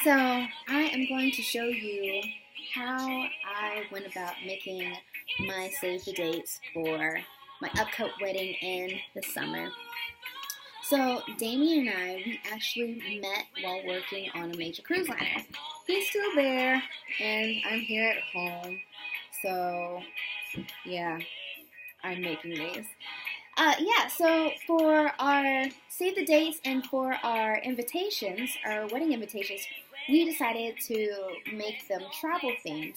So I am going to show you how I went about making my save the dates for my upcoming wedding in the summer. So Damien and I, we actually met while working on a major cruise liner. He's still there, and I'm here at home. So yeah, I'm making these. So for our save the dates and for our invitations, our wedding invitations, we decided to make them travel themed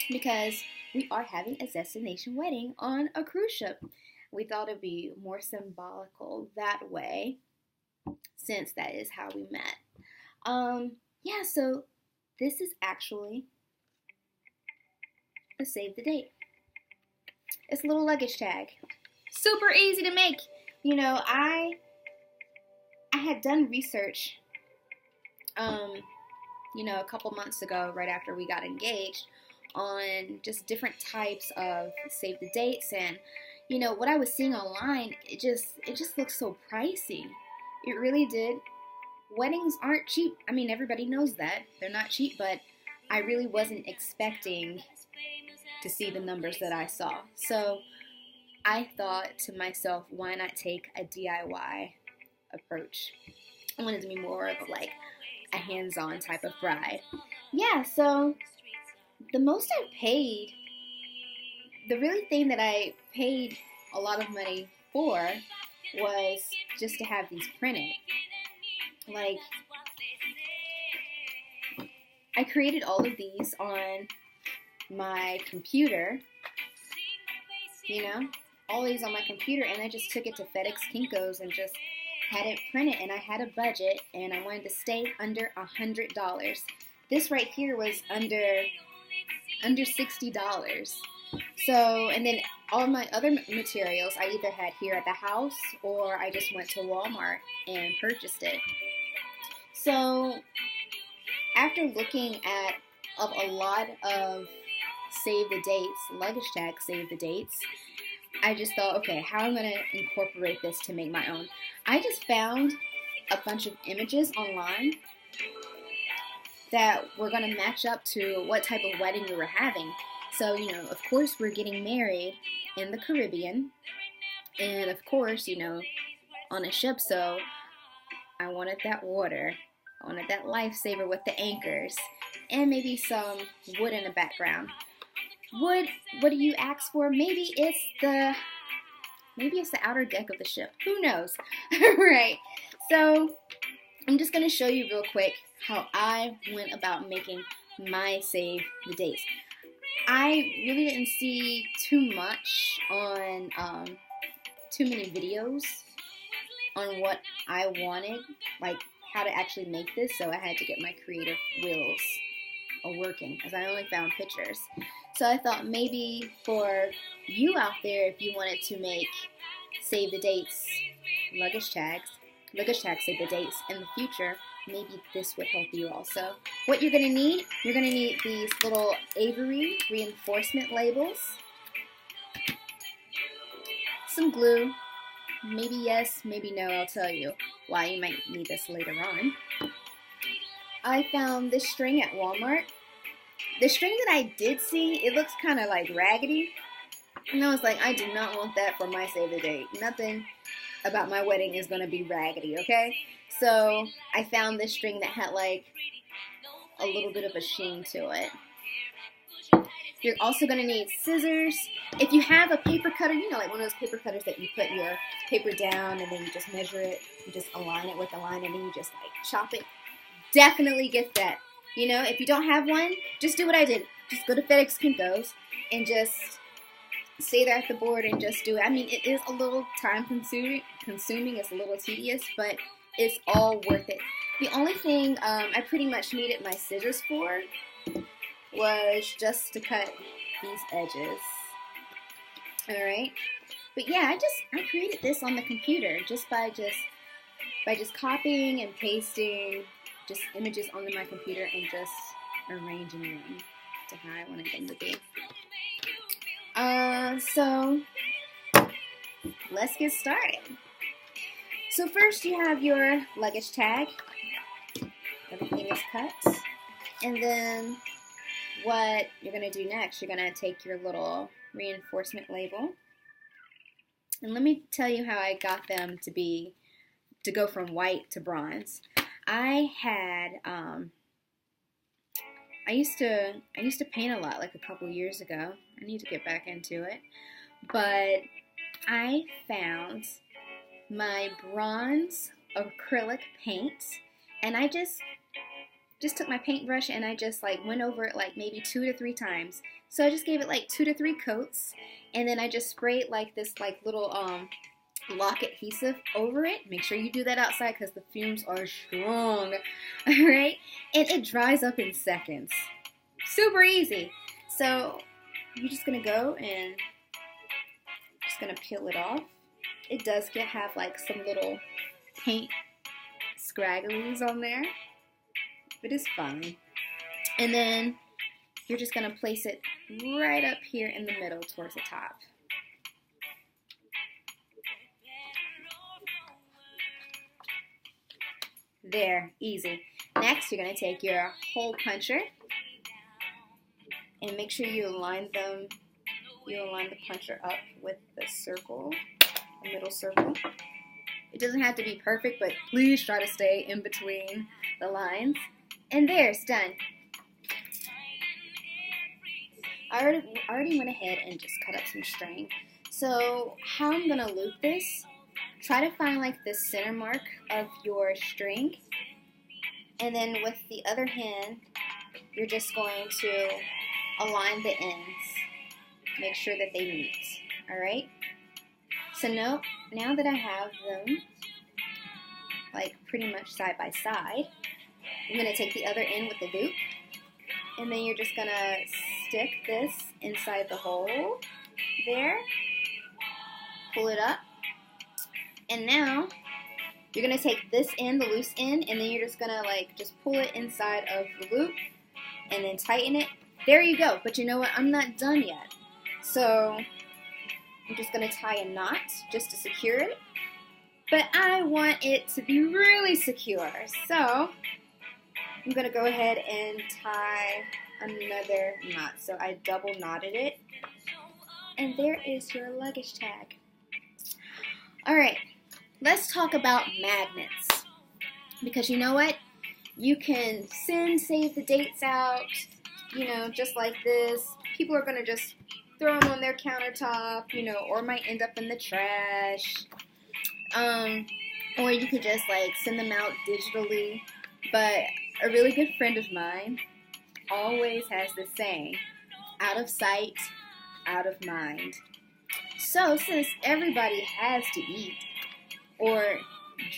because we are having a destination wedding on a cruise ship. We thought it'd be more symbolical that way since that is how we met. So this is actually a save the date. It's a little luggage tag. Super easy to make. You know, I had done research, a couple months ago, right after we got engaged, on just different types of save the dates, and what I was seeing online, it just looks so pricey. It really did. Weddings aren't cheap. I mean, everybody knows that they're not cheap, but I really wasn't expecting to see the numbers that I saw. So I thought to myself, why not take a DIY approach? I wanted to be more of like a hands-on type of bride. Yeah, so the most I paid, the really thing that I paid a lot of money for was just to have these printed. Like, I created all of these on my computer, all these on my computer, and I just took it to FedEx Kinko's and just had it printed, and I had a budget, and I wanted to stay under $100. This right here was under $60. So, and then all my other materials I either had here at the house or I just went to Walmart and purchased it. So, after looking at a lot of save the dates, luggage tag save the dates, I just thought, okay, how am I going to incorporate this to make my own? I just found a bunch of images online that were going to match up to what type of wedding we were having. So, of course, we're getting married in the Caribbean, and of course, on a ship, so I wanted that water. I wanted that lifesaver with the anchors, and maybe some wood in the background. Wood, what do you ask for? Maybe it's the outer deck of the ship. Who knows? Right. So I'm just going to show you real quick how I went about making my save the dates. I really didn't see too much on too many videos on what I wanted, like how to actually make this, so I had to get my creative wheels working, as I only found pictures. So I thought maybe for you out there, if you wanted to make save the dates luggage tags save the dates in the future, maybe this would help you also. What you're going to need these little Avery reinforcement labels, some glue, maybe yes, maybe no, I'll tell you why you might need this later on. I found this string at Walmart. The string that I did see, it looks kind of like raggedy. And I was like, I do not want that for my save the date. Nothing about my wedding is going to be raggedy, okay? So I found this string that had like a little bit of a sheen to it. You're also going to need scissors. If you have a paper cutter, like one of those paper cutters that you put your paper down and then you just measure it, you just align it with a line and then you just like chop it. Definitely get that. If you don't have one, just do what I did. Just go to FedEx Kinko's and just stay there at the board and just do it. I mean, it is a little time consuming. It's a little tedious, but it's all worth it. The only thing I pretty much needed my scissors for was just to cut these edges. Alright? But yeah, I created this on the computer just by copying and pasting just images onto my computer and just arranging them to how I wanted them to be. So let's get started. So first you have your luggage tag. Everything is cut. And then what you're going to do next, you're going to take your little reinforcement label. And let me tell you how I got them to go from white to bronze. I used to paint a lot like a couple years ago. I need to get back into it. But I found my bronze acrylic paint, and I just took my paintbrush and I just like went over it like maybe 2 to 3 times. So I just gave it like 2 to 3 coats, and then I just sprayed like this like little lock adhesive over it. Make sure you do that outside because the fumes are strong. Alright? And it dries up in seconds. Super easy. So you're just gonna go and just gonna peel it off. It does have like some little paint scragglies on there, but it's fine. And then you're just gonna place it right up here in the middle towards the top. There, easy. Next, you're gonna take your hole puncher and make sure you align the puncher up with the circle, the middle circle. It doesn't have to be perfect, but please try to stay in between the lines. And there, it's done. I already went ahead and just cut up some string. So how I'm gonna loop this, try to find like the center mark of your string, and then with the other hand, you're just going to align the ends. Make sure that they meet, alright? So now that I have them like pretty much side by side, I'm going to take the other end with the loop, and then you're just going to stick this inside the hole there, pull it up, and now you're going to take this end, the loose end, and then you're just going to like just pull it inside of the loop and then tighten it. There you go. But you know what? I'm not done yet. So I'm just going to tie a knot just to secure it. But I want it to be really secure. So I'm going to go ahead and tie another knot. So I double knotted it. And there is your luggage tag. Alright, let's talk about magnets. Because you know what? You can save the dates out, you know, just like this. People are going to just throw them on their countertop, you know, or might end up in the trash. Or you could just like send them out digitally. But a really good friend of mine always has this saying, out of sight, out of mind. So since everybody has to eat or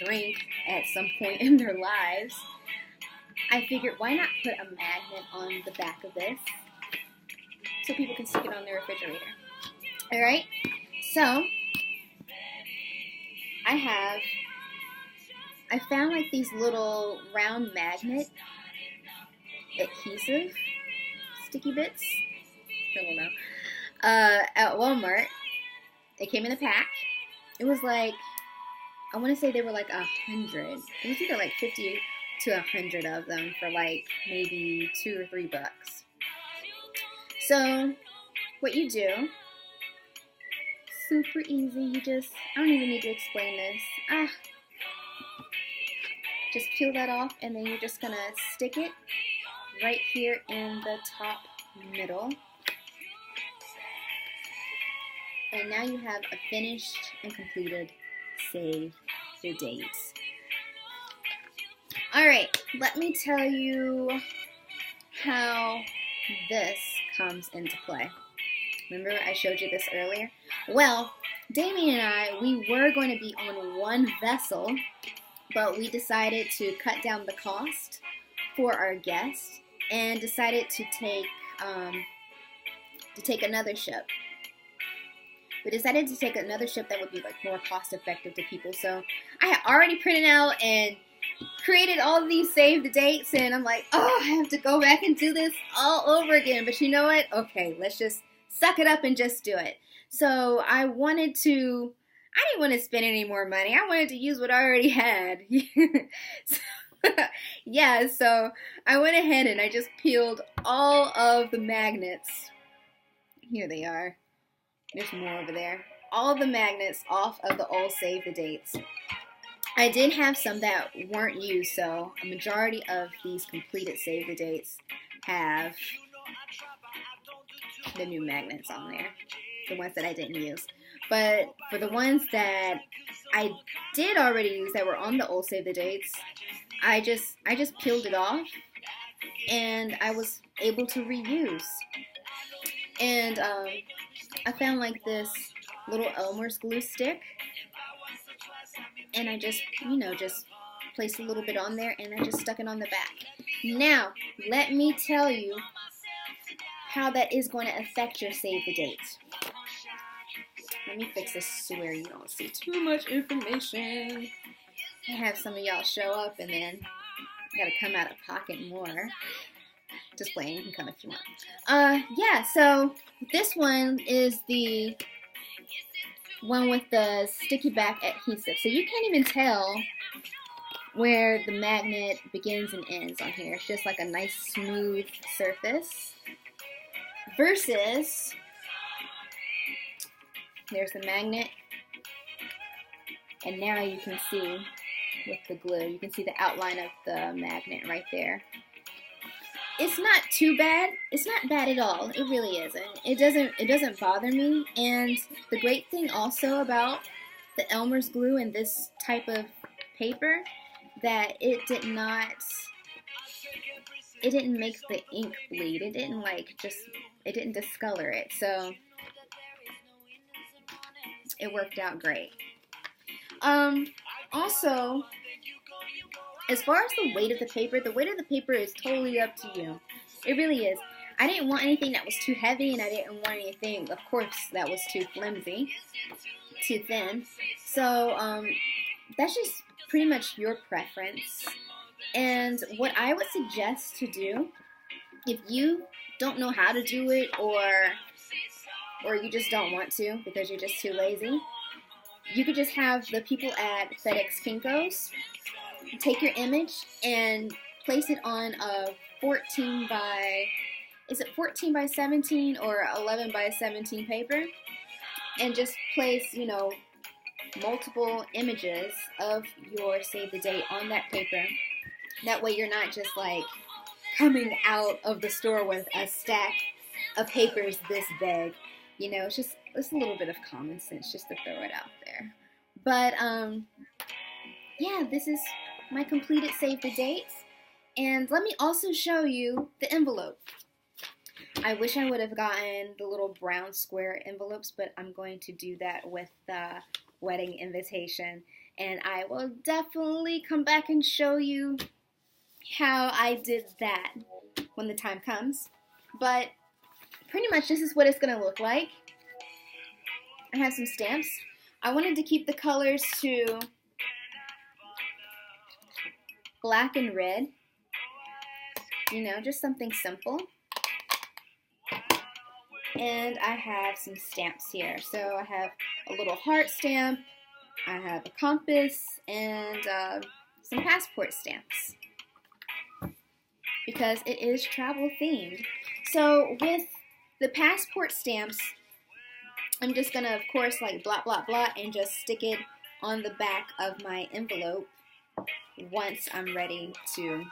drink at some point in their lives, I figured why not put a magnet on the back of this so people can stick it on their refrigerator. Alright, so I found like these little round magnet adhesive sticky bits, I don't know, at Walmart. They came in a pack. It was like, I want to say they were like 100. It was either like 50 to 100 of them for like maybe $2 or $3. So what you do, super easy. I don't even need to explain this. Just peel that off, and then you're just gonna stick it right here in the top middle. And now you have a finished and completed save the dates. Alright, let me tell you how this comes into play. Remember I showed you this earlier? Well, Damien and I, we were going to be on one vessel, but we decided to cut down the cost for our guests and decided to take another ship. We decided to take another ship that would be like more cost effective to people. So I had already printed out and created all of these save the dates, and I'm like, oh, I have to go back and do this all over again. But you know what? Okay, let's just suck it up and just do it. So I didn't want to spend any more money. I wanted to use what I already had. So, Yeah, so I went ahead and I just peeled all of the magnets. Here they are. There's more over there. All the magnets off of the old save the dates. I did have some that weren't used, so a majority of these completed save the dates have the new magnets on there, the ones that I didn't use. But for the ones that I did already use that were on the old save the dates, I just peeled it off and I was able to reuse. And I found like this little Elmer's glue stick, and I just, just placed a little bit on there and I just stuck it on the back. Now, let me tell you how that is going to affect your save the dates. Let me fix this so where you don't see too much information. I have some of y'all show up and then I gotta come out of pocket more. Just playing, you can come if you want. Yeah, so this one is the one with the sticky back adhesive. So you can't even tell where the magnet begins and ends on here. It's just like a nice smooth surface. Versus, there's the magnet. And now you can see with the glue, you can see the outline of the magnet right there. It's not too bad. It's not bad at all. It really isn't. It doesn't bother me. And the great thing also about the Elmer's glue and this type of paper, that it didn't make the ink bleed. It didn't discolor it. So it worked out great. Also, as far as the weight of the paper is totally up to you. It really is. I didn't want anything that was too heavy, and I didn't want anything, of course, that was too flimsy, too thin. So, that's just pretty much your preference. And what I would suggest to do, if you don't know how to do it, or you just don't want to because you're just too lazy, you could just have the people at FedEx Kinko's take your image and place it on a 14 by 17 or 11 by 17 paper, and just place, multiple images of your save the date on that paper. That way you're not just like coming out of the store with a stack of papers this big. It's a little bit of common sense just to throw it out there. But yeah, this is my completed save the dates. And let me also show you the envelope. I wish I would have gotten the little brown square envelopes, but I'm going to do that with the wedding invitation. And I will definitely come back and show you how I did that when the time comes. But pretty much this is what it's going to look like. I have some stamps. I wanted to keep the colors to black and red. Just something simple. And I have some stamps here. So I have a little heart stamp, I have a compass, and some passport stamps, because it is travel themed. So with the passport stamps, I'm just gonna, of course, like blot, blot, blot, and just stick it on the back of my envelope once I'm ready to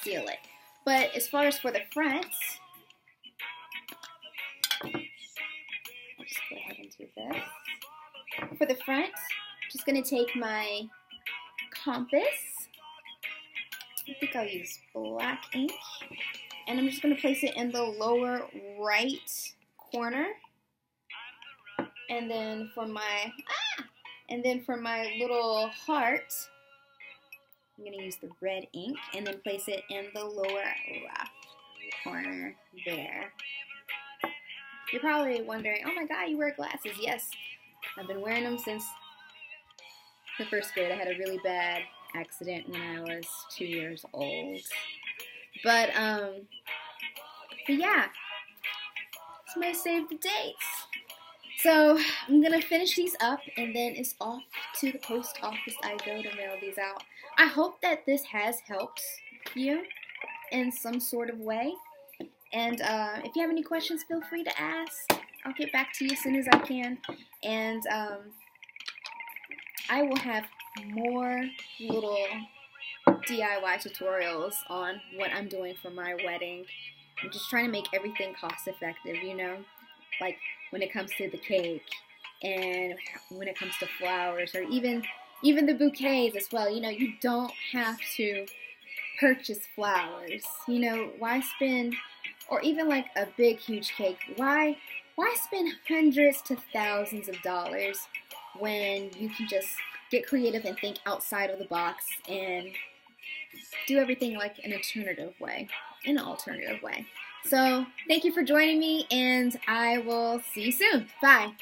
seal it. But as far as for the front, I'll just go ahead and do this. For the front, I'm just gonna take my compass. I think I'll use black ink, and I'm just gonna place it in the lower right corner. And then for my little heart, I'm going to use the red ink and then place it in the lower left corner there. You're probably wondering, oh my god, you wear glasses. Yes, I've been wearing them since the first grade. I had a really bad accident when I was 2 years old. But yeah, it's my save the dates. So I'm going to finish these up, and then it's off to the post office I go to mail these out. I hope that this has helped you in some sort of way. And if you have any questions, feel free to ask. I'll get back to you as soon as I can. And I will have more little DIY tutorials on what I'm doing for my wedding. I'm just trying to make everything cost effective, you know, like when it comes to the cake and when it comes to flowers, or even the bouquets as well. You know, you don't have to purchase flowers. You know, why spend, or even like a big huge cake, why spend hundreds to thousands of dollars when you can just get creative and think outside of the box and do everything like an alternative way. So thank you for joining me, and I will see you soon. Bye.